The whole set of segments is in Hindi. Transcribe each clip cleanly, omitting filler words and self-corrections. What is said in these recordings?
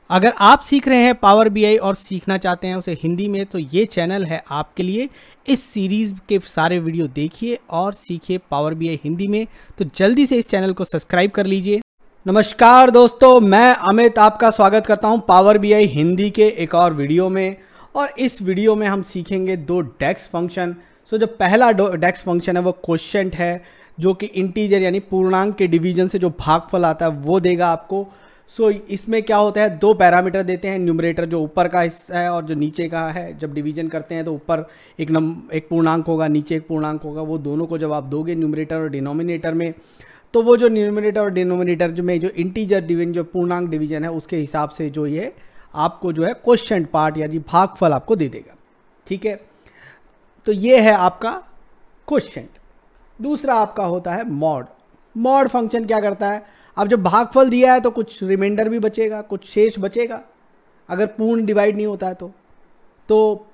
अगर आप सीख रहे हैं पावर बीआई और सीखना चाहते हैं उसे हिंदी में, तो ये चैनल है आपके लिए। इस सीरीज़ के सारे वीडियो देखिए और सीखिए पावर बीआई हिंदी में। तो जल्दी से इस चैनल को सब्सक्राइब कर लीजिए। नमस्कार दोस्तों, मैं अमित आपका स्वागत करता हूं पावर बीआई हिंदी के एक और वीडियो में। और इस वीडियो में हम सीखेंगे दो डेक्स फंक्शन। जो पहला डेक्स फंक्शन है वो क्वोशिएंट है, जो कि इंटीजर यानी पूर्णांक के डिवीजन से जो भागफल आता है वो देगा आपको। इसमें क्या होता है, दो पैरामीटर देते हैं, न्यूमरेटर जो ऊपर का हिस्सा है और जो नीचे का है। जब डिवीजन करते हैं तो ऊपर एक पूर्णांक होगा, नीचे एक पूर्णांक होगा। वो दोनों को जब आप दोगे न्यूमरेटर और डिनोमिनेटर में, तो वो जो न्यूमरेटर और डिनोमिनेटर जो में जो इंटीजर डिवीजन जो पूर्णांक डिवीजन है उसके हिसाब से जो ये आपको जो है क्वोशिएंट पार्ट या जी भागफल आपको दे देगा। ठीक है, तो ये है आपका क्वोशिएंट। दूसरा आपका होता है मॉड। मॉड फंक्शन क्या करता है, अब जब भागफल दिया है तो कुछ रिमाइंडर भी बचेगा, कुछ शेष बचेगा अगर पूर्ण डिवाइड नहीं होता है तो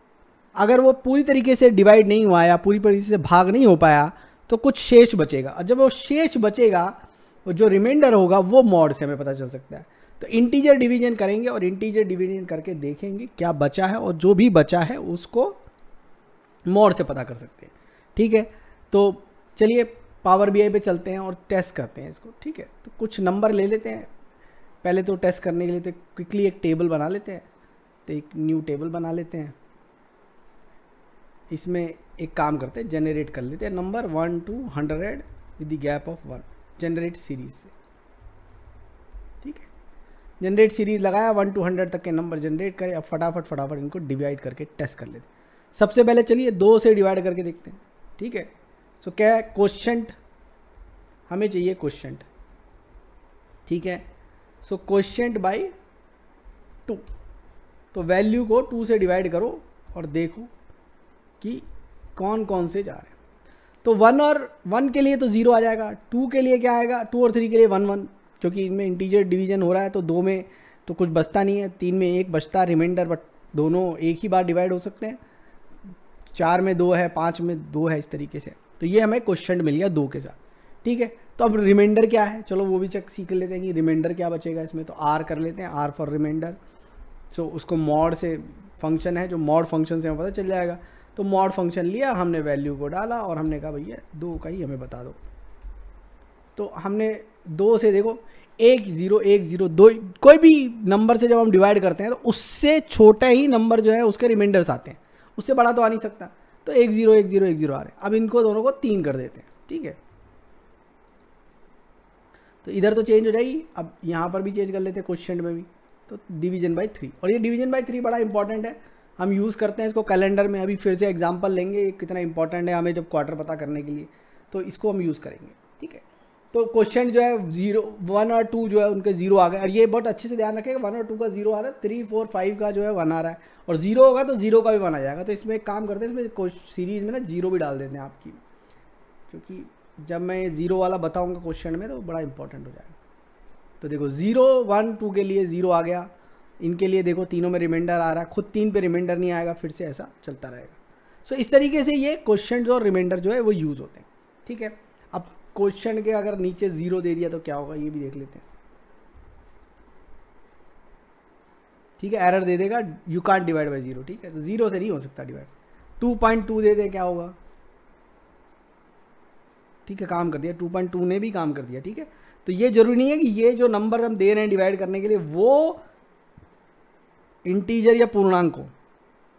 अगर वो पूरी तरीके से डिवाइड नहीं हुआ या पूरी तरीके से भाग नहीं हो पाया तो कुछ शेष बचेगा। और जब वो शेष बचेगा, वो जो रिमाइंडर होगा वो मॉड से हमें पता चल सकता है। तो इंटीजर डिवीजन करेंगे और इंटीजर डिवीजन करके देखेंगे क्या बचा है, और जो भी बचा है उसको मॉड से पता कर सकते हैं। ठीक है, तो चलिए पावर बीआई पे चलते हैं और टेस्ट करते हैं इसको। ठीक है, तो कुछ नंबर ले लेते हैं पहले। तो टेस्ट करने के लिए तो क्विकली एक टेबल बना लेते हैं। तो एक न्यू टेबल बना लेते हैं। इसमें एक काम करते हैं, जनरेट कर लेते हैं number 1 to 100 with the gap of 1, generate series से। ठीक है, जनरेट सीरीज लगाया, 1 to 100 तक के नंबर जनरेट करें। अब फटाफट इनको डिवाइड करके टेस्ट कर लेते हैं। सबसे पहले चलिए 2 से डिवाइड करके देखते हैं। ठीक है, सो क्या है, क्वोशिएंट हमें चाहिए, क्वोशिएंट। ठीक है, सो क्वोशिएंट बाई 2। तो वैल्यू को 2 से डिवाइड करो और देखो कि कौन कौन से जा रहे हैं। तो 1 के लिए तो 0 आ जाएगा, 2 के लिए क्या आएगा, 2 और 3 के लिए 1 1, क्योंकि इनमें इंटीजर डिवीजन हो रहा है। तो 2 में तो कुछ बचता नहीं है, 3 में 1 बचता है रिमाइंडर, बट दोनों एक ही बार डिवाइड हो सकते हैं। 4 में 2 है, 5 में 2 है, इस तरीके से। तो ये हमें क्वोशिएंट मिल गया 2 के साथ। ठीक है, तो अब रिमाइंडर क्या है, चलो वो भी सीख लेते हैं कि रिमाइंडर क्या बचेगा इसमें। तो आर कर लेते हैं, आर फॉर रिमाइंडर। सो उसको मॉड से फंक्शन है, जो मॉड फंक्शन से हमें पता चल जाएगा। तो मॉड फंक्शन लिया हमने, वैल्यू को डाला और हमने कहा भैया 2 का ही हमें बता दो। तो हमने 2 से देखो 1 0 1 0 2, कोई भी नंबर से जब हम डिवाइड करते हैं तो उससे छोटा ही नंबर जो है उसके रिमाइंडर्स आते हैं, उससे बड़ा तो आ नहीं सकता। तो 1 0 1 0 1 0 आ रहे हैं। अब इनको दोनों को 3 कर देते हैं। ठीक है, तो इधर तो चेंज हो जाएगी, अब यहाँ पर भी चेंज कर लेते हैं क्वोशिएंट में भी। तो डिवीजन बाई 3, और ये डिवीजन बाई 3 बड़ा इंपॉर्टेंट है, हम यूज़ करते हैं इसको कैलेंडर में। अभी फिर से एग्जांपल लेंगे ये कितना इंपॉर्टेंट है हमें जब क्वार्टर पता करने के लिए, तो इसको हम यूज़ करेंगे। ठीक है, तो क्वोशिएंट जो है 0 1 और 2 जो है उनके 0 आ गए। और ये बहुत अच्छे से ध्यान रखेगा, 1 और 2 का 0 आ रहा है, 3 4 5 का जो है 1 आ रहा है, और 0 होगा तो 0 का भी 1 आ जाएगा। तो इसमें एक काम करते हैं, इसमें सीरीज़ में ना 0 भी डाल देते हैं आपकी, क्योंकि जब मैं ये 0 वाला बताऊँगा क्वोशिएंट में तो बड़ा इंपॉर्टेंट हो जाएगा। तो देखो 0 1 2 के लिए 0 आ गया, इनके लिए देखो तीनों में रिमाइंडर आ रहा है, खुद 3 पे रिमाइंडर नहीं आएगा, फिर से ऐसा चलता रहेगा। इस तरीके से ये क्वोशिएंट और रिमाइंडर जो है वो यूज़ होते हैं। ठीक है, अब क्वोशिएंट के अगर नीचे 0 दे दिया तो क्या होगा ये भी देख लेते हैं। ठीक है, एरर दे देगा, यू कांट डिवाइड बाई 0। ठीक है, तो 0 से नहीं हो सकता डिवाइड। 2.2 दे दें, क्या होगा। ठीक है, काम कर दिया, 2.2 ने भी काम कर दिया। ठीक है, तो ये जरूरी नहीं है कि ये जो नंबर हम दे रहे हैं डिवाइड करने के लिए वो इंटीजर या पूर्णांक हो,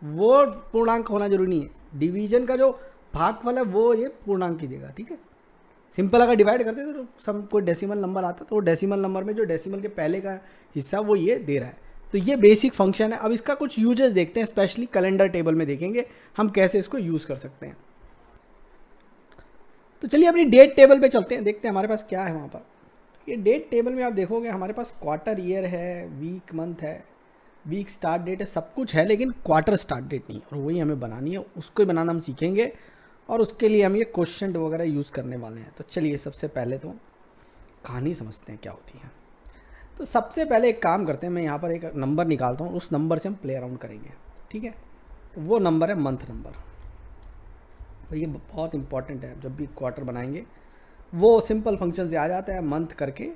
वो पूर्णांक होना जरूरी नहीं है। डिवीजन का जो भागफल है वो ये पूर्णांक ही देगा। ठीक है, सिंपल अगर डिवाइड करते तो सब कोई डेसिमल नंबर आता तो वो डेसिमल नंबर में जो डेसिमल के पहले का हिस्सा वो ये दे रहा है। तो ये बेसिक फंक्शन है। अब इसका कुछ यूजेस देखते हैं, स्पेशली कैलेंडर टेबल में देखेंगे हम कैसे इसको यूज़ कर सकते हैं। तो चलिए अपनी डेट टेबल पे चलते हैं, देखते हैं हमारे पास क्या है वहाँ पर। ये डेट टेबल में आप देखोगे हमारे पास क्वार्टर ईयर है, वीक मंथ है, वीक स्टार्ट डेट है, सब कुछ है, लेकिन क्वार्टर स्टार्ट डेट नहीं। और वही हमें बनानी है, उसको ही बनाना हम सीखेंगे, और उसके लिए हम ये क्वोशिएंट वगैरह यूज़ करने वाले हैं। तो चलिए सबसे पहले तो कहानी समझते हैं क्या होती है। तो सबसे पहले एक काम करते हैं, मैं यहाँ पर एक नंबर निकालता हूँ, उस नंबर से हम प्ले अराउंड करेंगे। ठीक है, तो वो नंबर है मंथ नंबर। तो ये बहुत इंपॉर्टेंट है, जब भी क्वार्टर बनाएंगे वो सिंपल फंक्शन से आ जाता है। मंथ करके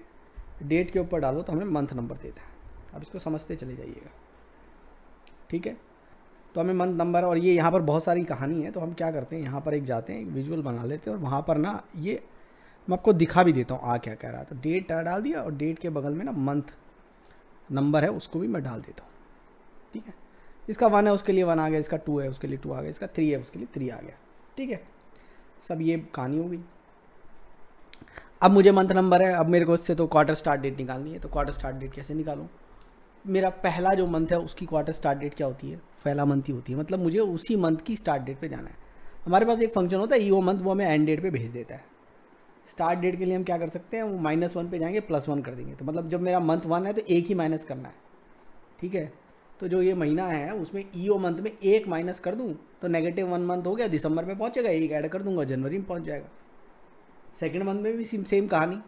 डेट के ऊपर डालो तो हमें मंथ नंबर देता है। आप इसको समझते चले जाइएगा, ठीक है। तो हमें मंथ नंबर, और ये यहाँ पर बहुत सारी कहानी है, तो हम क्या करते हैं यहाँ पर एक जाते हैं, एक विजुअल बना लेते हैं और वहाँ पर ना ये मैं आपको दिखा भी देता हूँ क्या कह रहा है। तो डेट डाल दिया और डेट के बगल में ना मंथ नंबर है उसको भी मैं डाल देता हूँ, ठीक है। इसका 1 है उसके लिए 1 आ गया, इसका 2 है उसके लिए 2 आ गया, इसका 3 है उसके लिए 3 आ गया, ठीक है। सब ये कहानी हो गई। अब मुझे मंथ नंबर है, अब मेरे को इससे तो क्वार्टर स्टार्ट डेट निकालनी है। तो क्वार्टर स्टार्ट डेट कैसे निकालूँ? मेरा पहला जो मंथ है उसकी क्वार्टर स्टार्ट डेट क्या होती है? पहला मंथ ही होती है, मतलब मुझे उसी मंथ की स्टार्ट डेट पे जाना है। हमारे पास एक फंक्शन होता है ईओ मंथ, वो हमें एंड डेट पे भेज देता है। स्टार्ट डेट के लिए हम क्या कर सकते हैं, वो -1 पे जाएंगे, +1 कर देंगे। तो मतलब जब मेरा मंथ 1 है तो एक ही माइनस करना है, ठीक है। तो जो ये महीना है उसमें ईओ मंथ में 1 माइनस कर दूँ तो -1 मंथ हो गया, दिसंबर में पहुँचेगा, 1 ऐड कर दूंगा, जनवरी में पहुँच जाएगा। सेकेंड मंथ में भी सेम कहानी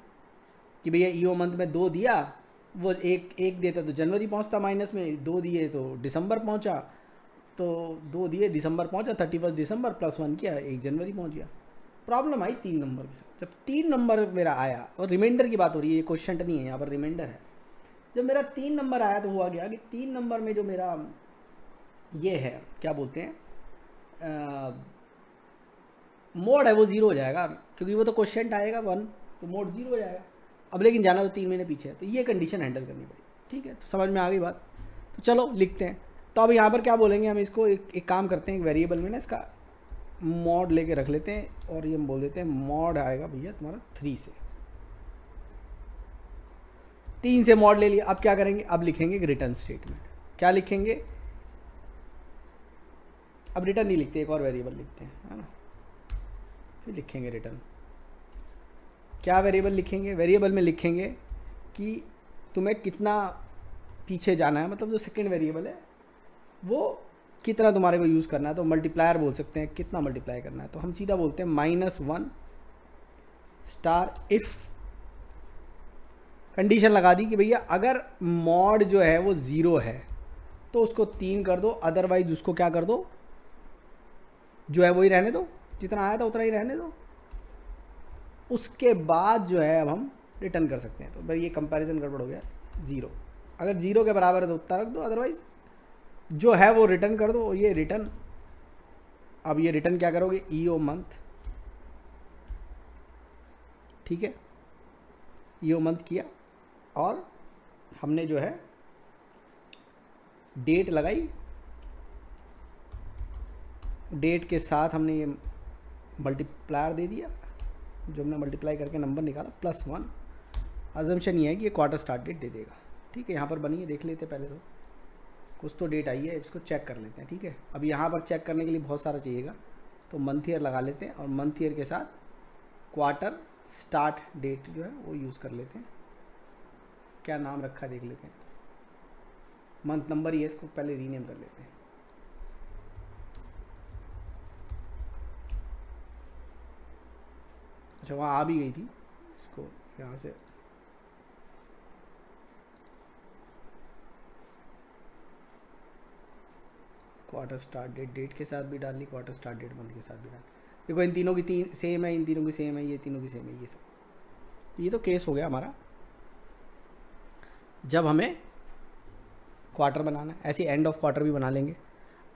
कि भैया ईओ मंथ में 2 दिया, वो एक देता तो जनवरी पहुंचता माइनस में, 2 दिए तो दिसंबर पहुंचा, तो 2 दिए दिसंबर पहुंचा, 31 दिसंबर +1 किया, 1 जनवरी पहुंच गया। प्रॉब्लम आई 3 नंबर के साथ। जब 3 नंबर मेरा आया, और रिमाइंडर की बात हो रही है, ये क्वेश्चन नहीं है, यहाँ पर रिमाइंडर है। जब मेरा 3 नंबर आया तो हुआ गया कि 3 नंबर में जो मेरा ये है क्या बोलते हैं मोड है वो 0 हो जाएगा, क्योंकि वो तो क्वेश्चन आएगा 1, तो मोड 0 हो जाएगा। अब लेकिन जाना तो 3 महीने पीछे है, तो ये कंडीशन हैंडल करनी पड़ेगी, ठीक है। तो समझ में आ गई बात। तो चलो लिखते हैं। तो अब यहाँ पर क्या बोलेंगे हम इसको, एक काम करते हैं, एक वेरिएबल में ना इसका मॉड लेके रख लेते हैं, और ये हम बोल देते हैं मॉड आएगा भैया तुम्हारा 3 से, 3 से मॉड ले लिया। अब क्या करेंगे, अब लिखेंगे रिटर्न स्टेटमेंट। क्या लिखेंगे, अब रिटर्न नहीं लिखते, एक और वेरिएबल लिखते हैं, है ना, फिर लिखेंगे रिटर्न। क्या वेरिएबल लिखेंगे, वेरिएबल में लिखेंगे कि तुम्हें कितना पीछे जाना है, मतलब जो सेकंड वेरिएबल है वो कितना तुम्हारे को यूज़ करना है। तो मल्टीप्लायर बोल सकते हैं, कितना मल्टीप्लाई करना है। तो हम सीधा बोलते हैं -1 स्टार इफ़, कंडीशन लगा दी कि भैया अगर मॉड जो है वो 0 है तो उसको 3 कर दो, अदरवाइज उसको क्या कर दो, जो है वही रहने दो, जितना आया था उतना ही रहने दो। उसके बाद जो है अब हम रिटर्न कर सकते हैं। तो भाई ये कंपैरिजन गड़बड़ हो गया, 0, अगर 0 के बराबर है तो उतना रख दो, अदरवाइज जो है वो रिटर्न कर दो। ये रिटर्न, अब ये रिटर्न क्या करोगे, ईओ मंथ, ठीक है, ईओ मंथ किया, और हमने जो है डेट लगाई, डेट के साथ हमने ये मल्टीप्लायर दे दिया, जो हमने मल्टीप्लाई करके नंबर निकाला +1। अजम्पशन ये है कि ये क्वार्टर स्टार्ट डेट दे देगा, ठीक है। यहाँ पर बनी है, देख लेते हैं पहले, तो कुछ तो डेट आई है, इसको चेक कर लेते हैं, ठीक है। अब यहाँ पर चेक करने के लिए बहुत सारा चाहिएगा, तो मंथ ईयर लगा लेते हैं, और मंथ ईयर के साथ क्वार्टर स्टार्ट डेट जो है वो यूज़ कर लेते हैं। क्या नाम रखा देख लेते हैं, मंथ नंबर ही है, इसको पहले रीनेम कर लेते हैं। अच्छा वहाँ आ भी गई थी, इसको यहाँ से क्वार्टर स्टार्ट डेट, डेट के साथ भी डाल ली, क्वार्टर स्टार्ट डेट मंथ के साथ भी डाल। देखो इन तीनों की सेम है, इन तीनों की सेम है, ये तीनों की सेम है, ये सब। ये तो केस हो गया हमारा जब हमें क्वार्टर बनाना है। ऐसे एंड ऑफ क्वार्टर भी बना लेंगे।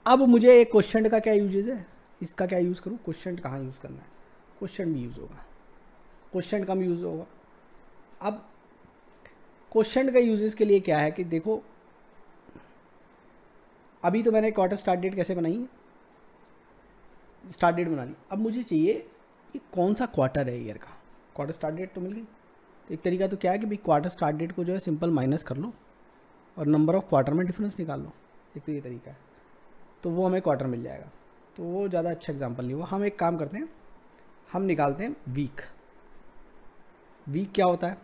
अब मुझे एक क्वेश्चन का क्या यूजेज है, इसका क्या यूज़ करूँ, क्वेश्चन कहाँ यूज़ करना है, क्वेश्चन भी यूज़ होगा, क्वेश्चन कम यूज़ होगा। अब क्वेश्चन का यूजेस के लिए क्या है कि देखो, अभी तो मैंने क्वार्टर स्टार्ट डेट कैसे बनाई है, स्टार्ट डेट बना ली। अब मुझे चाहिए ये कौन सा क्वार्टर है ईयर का, क्वार्टर स्टार्ट डेट तो मिल गई। एक तरीका तो क्या है कि भाई क्वार्टर स्टार्ट डेट को जो है सिंपल माइनस कर लो और नंबर ऑफ क्वार्टर में डिफरेंस निकाल लो, एक तो ये तरीका है, तो वो हमें क्वार्टर मिल जाएगा। तो वो ज़्यादा अच्छा एग्जाम्पल नहीं हुआ। हम एक काम करते हैं, हम निकालते हैं वीक। वीक क्या होता है,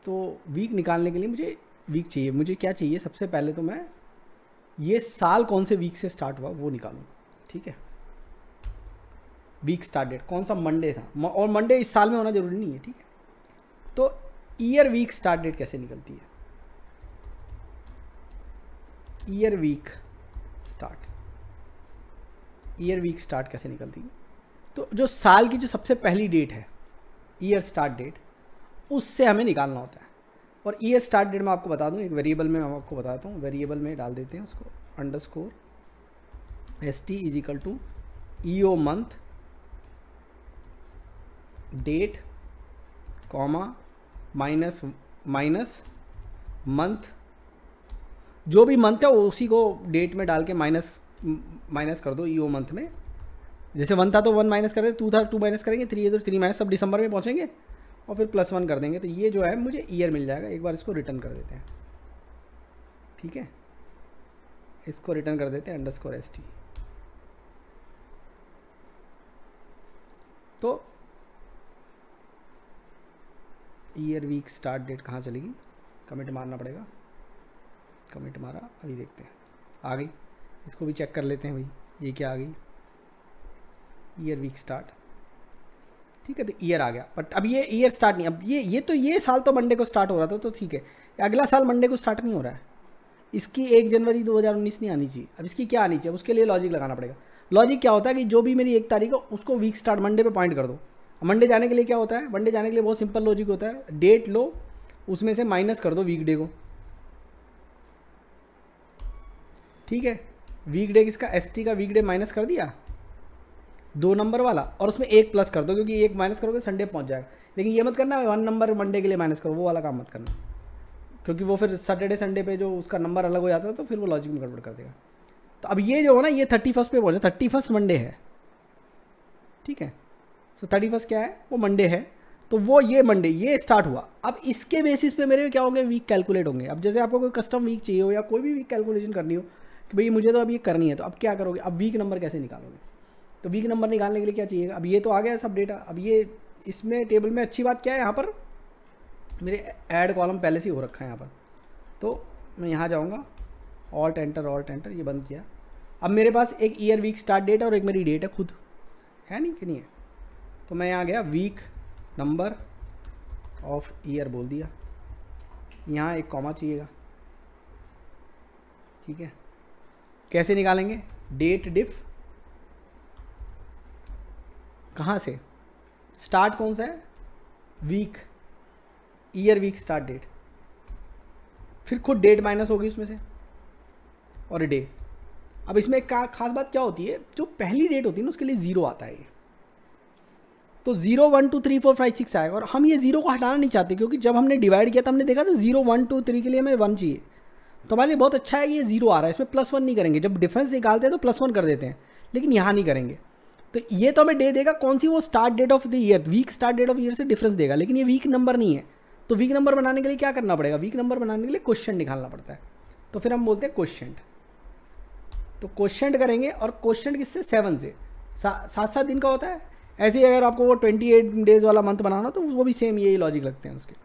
तो वीक निकालने के लिए मुझे वीक चाहिए। मुझे क्या चाहिए, सबसे पहले तो मैं ये साल कौन से वीक से स्टार्ट हुआ वो निकालूं, ठीक है। वीक स्टार्ट डेट कौन सा मंडे था, और मंडे इस साल में होना जरूरी नहीं है, ठीक है। तो ईयर वीक स्टार्ट डेट कैसे निकलती है, ईयर वीक स्टार्ट कैसे निकलती है, तो जो साल की जो सबसे पहली डेट है ईयर स्टार्ट डेट, उससे हमें निकालना होता है। और ईयर स्टार्ट डेट मैं आपको बता दूं, एक वेरिएबल में मैं आपको बताता हूँ, वेरिएबल में डाल देते हैं उसको underscore ST is equal to EO month date comma minus month, जो भी मंथ है उसी को डेट में डाल के माइनस कर दो EO मंथ में। जैसे 1 था तो 1 माइनस कर दें, 2 था 2 माइनस करेंगे, 3 है तो 3 माइनस, सब दिसंबर में पहुंचेंगे और फिर +1 कर देंगे, तो ये जो है मुझे ईयर मिल जाएगा। एक बार इसको रिटर्न कर देते हैं, ठीक है, इसको रिटर्न कर देते हैं अंडरस्कोर ST। तो ईयर वीक स्टार्ट डेट कहाँ चलेगी, कमिट मारना पड़ेगा, कमिट मारा, अभी देखते हैं आ गई। इसको भी चेक कर लेते हैं भाई, ये क्या आ गई, ईयर वीक स्टार्ट, ठीक है, तो ईयर आ गया। बट अब ये ईयर स्टार्ट नहीं, अब ये साल तो मंडे को स्टार्ट हो रहा था, तो ठीक है, अगला साल मंडे को स्टार्ट नहीं हो रहा है, इसकी 1 जनवरी 2019 नहीं आनी चाहिए। अब इसकी क्या आनी चाहिए, उसके लिए लॉजिक लगाना पड़ेगा। लॉजिक क्या होता है कि जो भी मेरी 1 तारीख हो उसको वीक स्टार्ट मंडे पे पॉइंट कर दो। मंडे जाने के लिए क्या होता है, मंडे जाने के लिए बहुत सिंपल लॉजिक होता है, डेट लो उसमें से माइनस कर दो वीकडे को, ठीक है, वीकडे किसका, ST का वीकडे माइनस कर दिया 2 नंबर वाला, और उसमें 1 प्लस कर दो, क्योंकि 1 माइनस करोगे संडे पहुंच जाएगा। लेकिन ये मत करना 1 नंबर मंडे के लिए माइनस करो, वो वाला काम मत करना, क्योंकि वो फिर सैटरडे संडे पे जो उसका नंबर अलग हो जाता है तो फिर वो लॉजिक में गड़बड़ कर देगा। तो अब ये जो हो ना, ये 31 पे पहुंचे, 31 मंडे है, ठीक है, सो 31 क्या है, वो मंडे है, तो वो ये मंडे ये स्टार्ट हुआ। अब इसके बेसिस पे मेरे क्या होंगे, वीक कैलकुलेट होंगे। अब जैसे आपको कोई कस्टम वीक चाहिए हो या कोई भी वीक कैलकुलेशन करनी हो कि भाई मुझे तो अब ये करनी है, तो अब क्या करोगे, अब वीक नंबर कैसे निकालोगे, तो वीक नंबर निकालने के लिए क्या चाहिए, अब ये तो आ गया सब डेटा। अब ये इसमें टेबल में अच्छी बात क्या है, यहाँ पर मेरे ऐड कॉलम पहले से ही हो रखा है यहाँ पर, तो मैं यहाँ जाऊँगा, ऑल्ट एंटर, ये बंद किया। अब मेरे पास एक ईयर वीक स्टार्ट डेट है और एक मेरी डेट है खुद, है नहीं कि नहीं है, तो मैं यहाँ गया वीक नंबर ऑफ ईयर बोल दिया, यहाँ एक कॉमा चाहिएगा, ठीक है। कैसे निकालेंगे, डेट डिफ, कहाँ से स्टार्ट कौन सा है, week, year week start date, फिर खुद डेट माइनस होगी उसमें से और डे। अब इसमें एक खास बात क्या होती है, जो पहली डेट होती है ना उसके लिए 0 आता है, तो 0 1 2 3 4 5 6 आएगा, और हम ये 0 को हटाना नहीं चाहते, क्योंकि जब हमने डिवाइड किया तो हमने देखा था 0 1 2 3 के लिए हमें 1 चाहिए, तो हमारे लिए बहुत अच्छा है कि ये 0 आ रहा है, इसमें +1 नहीं करेंगे, जब डिफरेंस निकालते हैं तो +1 कर देते हैं, लेकिन यहाँ नहीं करेंगे। तो ये तो हमें डे देगा कौन सी, वो start date of the year, week start date of year से डिफरेंस देगा, लेकिन ये वीक नंबर नहीं है। तो वीक नंबर बनाने के लिए क्या करना पड़ेगा, वीक नंबर बनाने के लिए क्वेश्चन निकालना पड़ता है, तो फिर हम बोलते हैं क्वेश्चन, तो क्वेश्चन करेंगे, और क्वेश्चन किससे, 7 से, 7 दिन का होता है। ऐसे ही अगर आपको वो 28 डेज वाला मंथ बनाना तो वो भी सेम यही लॉजिक लगते हैं उसके।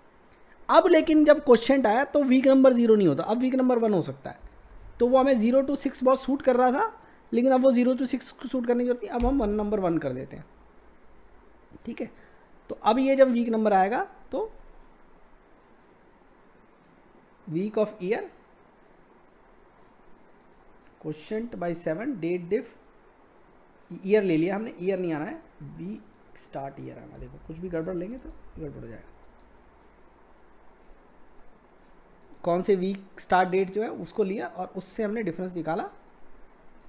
अब लेकिन जब क्वेश्चन आया तो वीक नंबर 0 नहीं होता, अब वीक नंबर 1 हो सकता है, तो वो हमें 0 to 6 बहुत सूट कर रहा था, लेकिन अब वो 0 to 6 सूट करने की जरूरत नहीं, अब हम 1 नंबर 1 कर देते हैं, ठीक है। तो अब ये जब वीक नंबर आएगा तो week of year question by 7 date diff, year ले लिया हमने, ईयर नहीं आना है, वीक स्टार्ट ईयर आना। देखो कुछ भी गड़बड़ लेंगे तो गड़बड़ हो जाएगा, कौन से वीक स्टार्ट डेट जो है उसको लिया और उससे हमने डिफरेंस निकाला,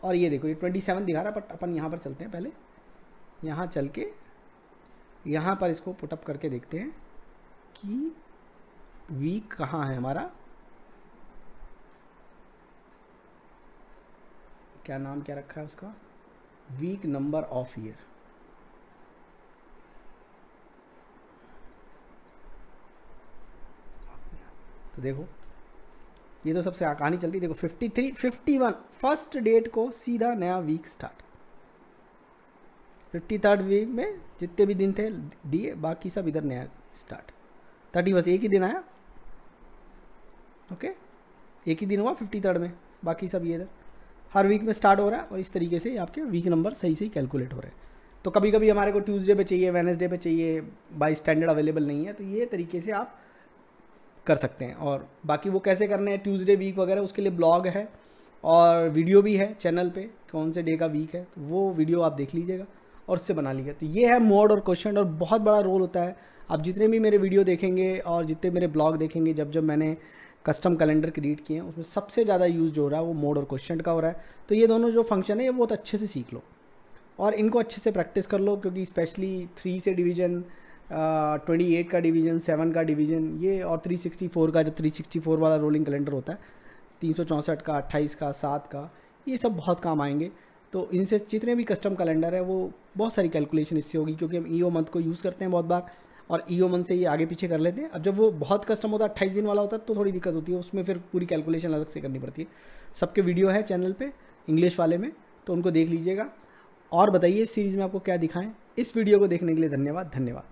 और ये देखो ये 27 दिखा रहा है, बट अपन यहाँ पर चलते हैं, पहले यहाँ चल के यहाँ पर इसको पुटअप करके देखते हैं कि वीक कहाँ है हमारा, क्या नाम क्या रखा है उसका, वीक नंबर ऑफ ईयर। तो देखो ये तो सबसे कहानी चल रही, देखो 53 51 फर्स्ट डेट को सीधा नया वीक स्टार्ट, 53rd वीक में जितने भी दिन थे दिए, बाकी सब इधर नया स्टार्ट, 31 एक ही दिन आया, ओके, एक ही दिन हुआ 53rd में, बाकी सब ये इधर हर वीक में स्टार्ट हो रहा है, और इस तरीके से आपके वीक नंबर सही से कैलकुलेट हो रहे हैं। तो कभी कभी हमारे को ट्यूसडे पे चाहिए, वेडनेसडे पे चाहिए, बाय स्टैंडर्ड अवेलेबल नहीं है, तो ये तरीके से आप कर सकते हैं। और बाकी वो कैसे करने हैं, ट्यूसडे वीक वगैरह उसके लिए ब्लॉग है और वीडियो भी है चैनल पे, कौन से डे का वीक है, तो वो वीडियो आप देख लीजिएगा और उससे बना लीजिएगा। तो ये है मोड और क्वेश्चन, और बहुत बड़ा रोल होता है आप जितने भी मेरे वीडियो देखेंगे और जितने मेरे ब्लॉग देखेंगे, जब मैंने कस्टम कैलेंडर क्रिएट किए हैं, उसमें सबसे ज़्यादा यूज़ जो हो रहा है वो मोड और क्वेश्चन का हो रहा है। तो ये दोनों जो फंक्शन है ये बहुत अच्छे से सीख लो और इनको अच्छे से प्रैक्टिस कर लो, क्योंकि स्पेशली 3 से डिवीज़न, 28 का डिवीज़न, 7 का डिवीज़न, ये और 364 का, जब 364 वाला रोलिंग कैलेंडर होता है, 364 का, 28 का, 7 का, ये सब बहुत काम आएंगे। तो इनसे जितने भी कस्टम कैलेंडर है वो बहुत सारी कैलकुलेशन इससे होगी, क्योंकि हम ईओ मंथ को यूज़ करते हैं बहुत बार और ईओ मंथ से ये आगे पीछे कर लेते हैं। अब जब वो बहुत कस्टम होता है, 28 दिन वाला होता है, तो थोड़ी दिक्कत होती है, उसमें फिर पूरी कैलकुलेशन अलग से करनी पड़ती है। सबके वीडियो है चैनल पे इंग्लिश वाले में, तो उनको देख लीजिएगा। और बताइए इस सीरीज़ में आपको क्या दिखाएं। इस वीडियो को देखने के लिए धन्यवाद।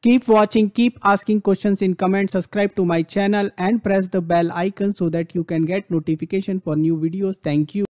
Keep watching, keep asking questions in comments, subscribe to my channel and press the bell icon so that you can get notification for new videos. Thank you.